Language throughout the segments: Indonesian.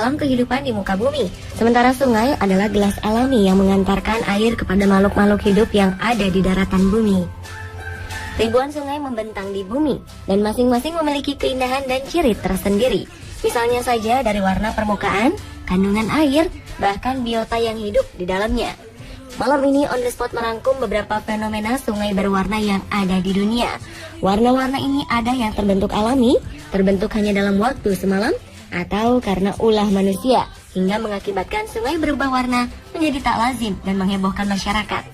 dalam kehidupan di muka bumi. Sementara sungai adalah gelas alami yang mengantarkan air kepada makhluk-makhluk hidup yang ada di daratan bumi. Ribuan sungai membentang di bumi, dan masing-masing memiliki keindahan dan ciri tersendiri. Misalnya saja dari warna permukaan, kandungan air, bahkan biota yang hidup di dalamnya. Malam ini On The Spot merangkum beberapa fenomena sungai berwarna yang ada di dunia. Warna-warna ini ada yang terbentuk alami, terbentuk hanya dalam waktu semalam, atau karena ulah manusia, hingga mengakibatkan sungai berubah warna menjadi tak lazim dan menghebohkan masyarakat.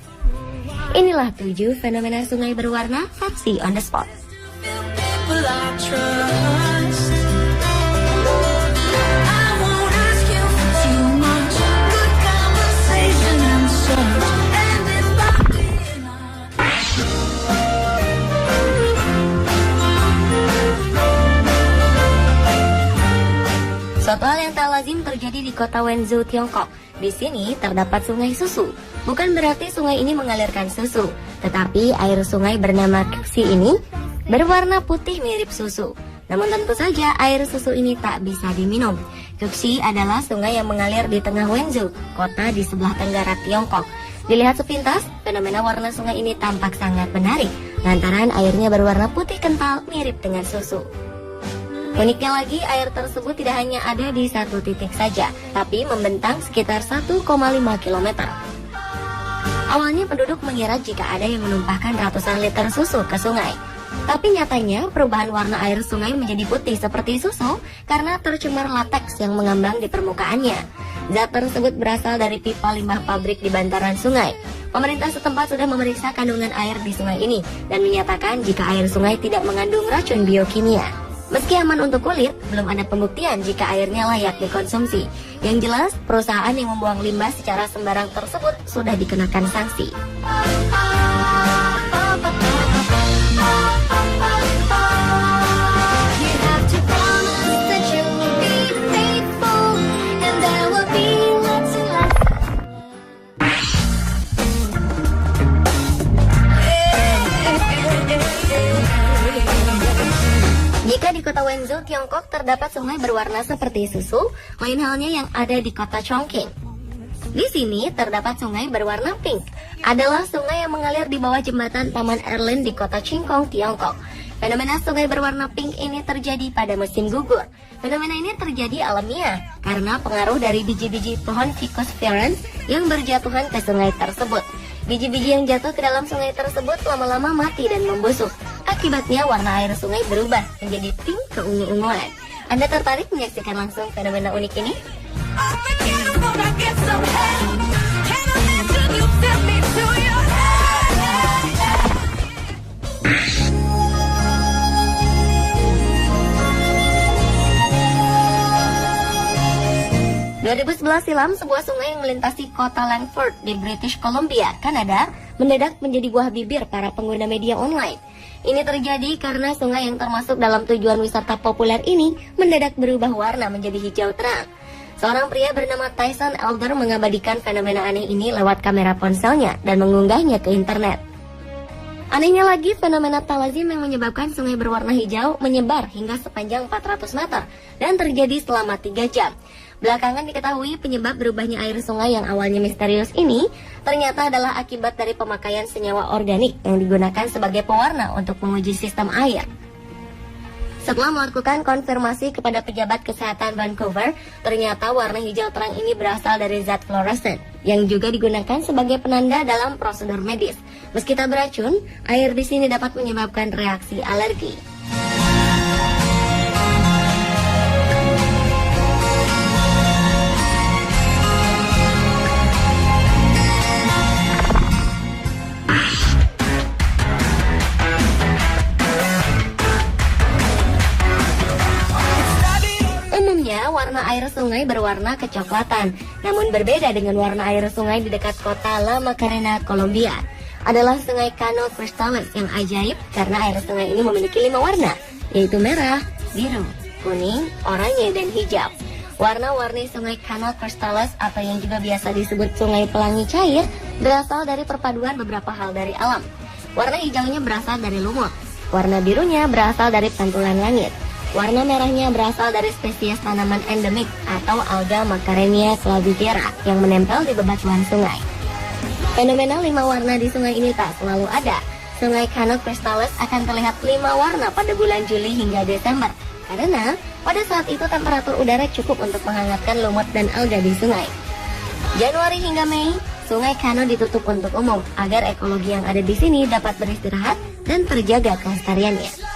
Inilah 7 fenomena sungai berwarna versi On The Spot. Suatu hal yang tak lazim terjadi di kota Wenzhou, Tiongkok. Di sini terdapat sungai susu. Bukan berarti sungai ini mengalirkan susu, tetapi air sungai bernama Kuxi ini berwarna putih mirip susu. Namun tentu saja air susu ini tak bisa diminum. Kuxi adalah sungai yang mengalir di tengah Wenzhou, kota di sebelah tenggara Tiongkok. Dilihat sepintas, fenomena warna sungai ini tampak sangat menarik, lantaran airnya berwarna putih kental mirip dengan susu. Uniknya lagi, air tersebut tidak hanya ada di satu titik saja, tapi membentang sekitar 1,5 km. Awalnya penduduk mengira jika ada yang menumpahkan ratusan liter susu ke sungai. Tapi nyatanya perubahan warna air sungai menjadi putih seperti susu karena tercemar lateks yang mengambang di permukaannya. Zat tersebut berasal dari pipa limbah pabrik di bantaran sungai. Pemerintah setempat sudah memeriksa kandungan air di sungai ini dan menyatakan jika air sungai tidak mengandung racun biokimia. Meski aman untuk kulit, belum ada pembuktian jika airnya layak dikonsumsi. Yang jelas, perusahaan yang membuang limbah secara sembarang tersebut sudah dikenakan sanksi. Jika di kota Wenzhou, Tiongkok terdapat sungai berwarna seperti susu, lain halnya yang ada di kota Chongqing. Di sini terdapat sungai berwarna pink. Adalah sungai yang mengalir di bawah jembatan Taman Erlin di kota Qingkong, Tiongkok. Fenomena sungai berwarna pink ini terjadi pada musim gugur. Fenomena ini terjadi alamiah karena pengaruh dari biji-biji pohon Ficus ferens yang berjatuhan ke sungai tersebut. Biji-biji yang jatuh ke dalam sungai tersebut lama-lama mati dan membusuk. Akibatnya warna air sungai berubah menjadi pink keungu-unguan. Anda tertarik menyaksikan langsung fenomena unik ini? 2011 silam, sebuah sungai yang melintasi kota Langford di British Columbia, Kanada, mendadak menjadi buah bibir para pengguna media online. Ini terjadi karena sungai yang termasuk dalam tujuan wisata populer ini mendadak berubah warna menjadi hijau terang. Seorang pria bernama Tyson Elder mengabadikan fenomena aneh ini lewat kamera ponselnya dan mengunggahnya ke internet. Anehnya lagi, fenomena tak lazim yang menyebabkan sungai berwarna hijau menyebar hingga sepanjang 400 meter dan terjadi selama 3 jam. Belakangan diketahui penyebab berubahnya air sungai yang awalnya misterius ini ternyata adalah akibat dari pemakaian senyawa organik yang digunakan sebagai pewarna untuk menguji sistem air. Setelah melakukan konfirmasi kepada pejabat kesehatan Vancouver, ternyata warna hijau terang ini berasal dari zat fluoresen yang juga digunakan sebagai penanda dalam prosedur medis. Meski tak beracun, air di sini dapat menyebabkan reaksi alergi. Warna air sungai berwarna kecoklatan, namun berbeda dengan warna air sungai di dekat kota La Macarena, Colombia. Adalah sungai Cano Cristales yang ajaib karena air sungai ini memiliki 5 warna, yaitu merah, biru, kuning, oranye, dan hijau. Warna-warni sungai Cano Cristales atau yang juga biasa disebut sungai pelangi cair berasal dari perpaduan beberapa hal dari alam. Warna hijaunya berasal dari lumut, warna birunya berasal dari pantulan langit, Warna merahnya berasal dari spesies tanaman endemik atau alga Macarenia clavigera yang menempel di bebatuan sungai. Fenomena 5 warna di sungai ini tak selalu ada. Sungai Canal Cristales akan terlihat 5 warna pada bulan Juli hingga Desember, karena pada saat itu temperatur udara cukup untuk menghangatkan lumut dan alga di sungai. Januari hingga Mei, Sungai Canal ditutup untuk umum agar ekologi yang ada di sini dapat beristirahat dan terjaga kelestariannya.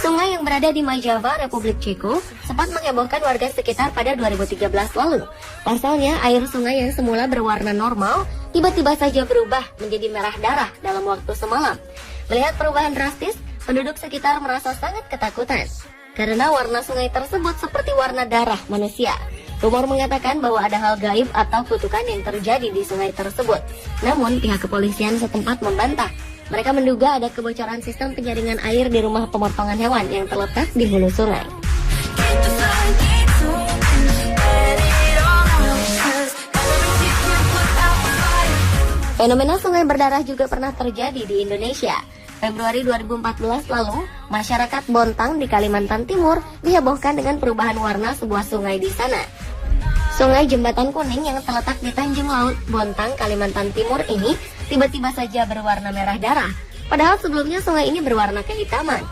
Sungai yang berada di Majava, Republik Ceko, sempat menghebohkan warga sekitar pada 2013 lalu. Pasalnya, air sungai yang semula berwarna normal, tiba-tiba saja berubah menjadi merah darah dalam waktu semalam. Melihat perubahan drastis, penduduk sekitar merasa sangat ketakutan karena warna sungai tersebut seperti warna darah manusia. Rumor mengatakan bahwa ada hal gaib atau kutukan yang terjadi di sungai tersebut. Namun pihak kepolisian setempat membantah. Mereka menduga ada kebocoran sistem penyaringan air di rumah pemotongan hewan yang terletak di hulu sungai. Fenomena sungai berdarah juga pernah terjadi di Indonesia. Februari 2014 lalu, masyarakat Bontang di Kalimantan Timur dihebohkan dengan perubahan warna sebuah sungai di sana. Sungai Jembatan Kuning yang terletak di Tanjung Laut, Bontang, Kalimantan Timur ini tiba-tiba saja berwarna merah darah. Padahal sebelumnya sungai ini berwarna kehitaman.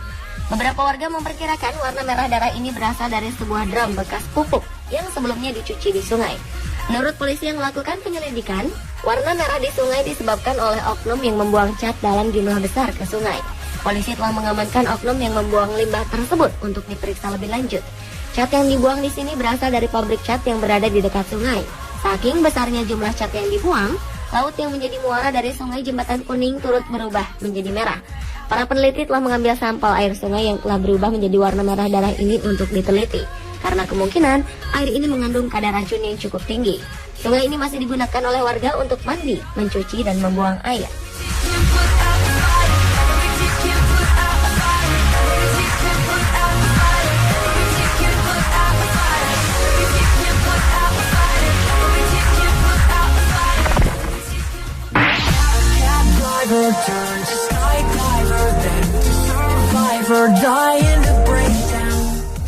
Beberapa warga memperkirakan warna merah darah ini berasal dari sebuah drum bekas pupuk yang sebelumnya dicuci di sungai. Menurut polisi yang melakukan penyelidikan, warna merah di sungai disebabkan oleh oknum yang membuang cat dalam jumlah besar ke sungai. Polisi telah mengamankan oknum yang membuang limbah tersebut untuk diperiksa lebih lanjut. Cat yang dibuang di sini berasal dari pabrik cat yang berada di dekat sungai. Saking besarnya jumlah cat yang dibuang, laut yang menjadi muara dari sungai Jembatan Kuning turut berubah menjadi merah. Para peneliti telah mengambil sampel air sungai yang telah berubah menjadi warna merah darah ini untuk diteliti. Karena kemungkinan air ini mengandung kadar racun yang cukup tinggi. Sungai ini masih digunakan oleh warga untuk mandi, mencuci, dan membuang air.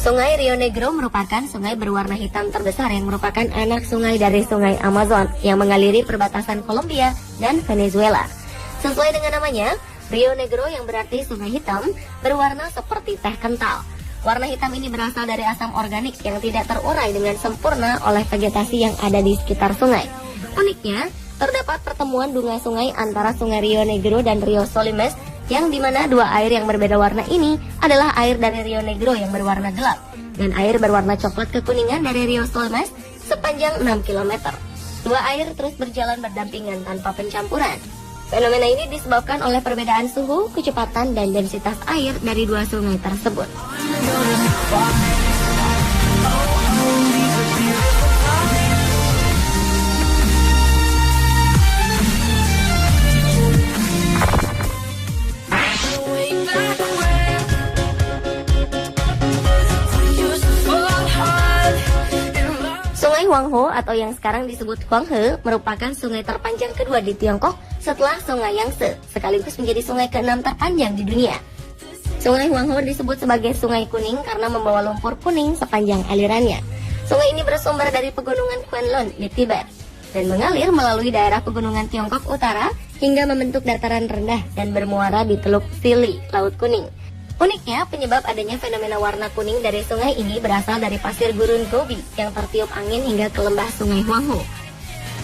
Sungai Rio Negro merupakan sungai berwarna hitam terbesar yang merupakan anak sungai dari sungai Amazon yang mengaliri perbatasan Kolombia dan Venezuela. Sesuai dengan namanya, Rio Negro yang berarti sungai hitam berwarna seperti teh kental. Warna hitam ini berasal dari asam organik yang tidak terurai dengan sempurna oleh vegetasi yang ada di sekitar sungai. Uniknya, terdapat pertemuan bunga sungai antara sungai Rio Negro dan Rio Solimes, yang dimana dua air yang berbeda warna ini adalah air dari Rio Negro yang berwarna gelap dan air berwarna coklat kekuningan dari Rio Solimes sepanjang 6 km. Dua air terus berjalan berdampingan tanpa pencampuran. Fenomena ini disebabkan oleh perbedaan suhu, kecepatan, dan densitas air dari dua sungai tersebut. Sungai Huanghe atau yang sekarang disebut Huanghe merupakan sungai terpanjang kedua di Tiongkok setelah Sungai Yangtze, sekaligus menjadi sungai ke-6 terpanjang di dunia. Sungai Huanghe disebut sebagai Sungai Kuning karena membawa lumpur kuning sepanjang alirannya. Sungai ini bersumber dari pegunungan Kwenlun di Tibet dan mengalir melalui daerah pegunungan Tiongkok Utara hingga membentuk dataran rendah dan bermuara di Teluk Sili, Laut Kuning. Uniknya, penyebab adanya fenomena warna kuning dari sungai ini berasal dari pasir gurun Gobi yang tertiup angin hingga ke lembah Sungai Huanghe.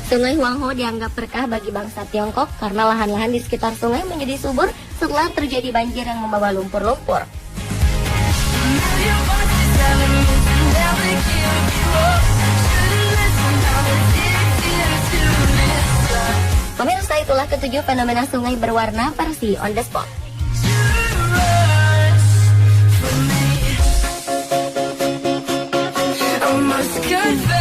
Sungai Huanghe dianggap berkah bagi bangsa Tiongkok karena lahan-lahan di sekitar sungai menjadi subur setelah terjadi banjir yang membawa lumpur-lumpur. Pemirsa, itulah ketujuh fenomena sungai berwarna versi on the spot. Good.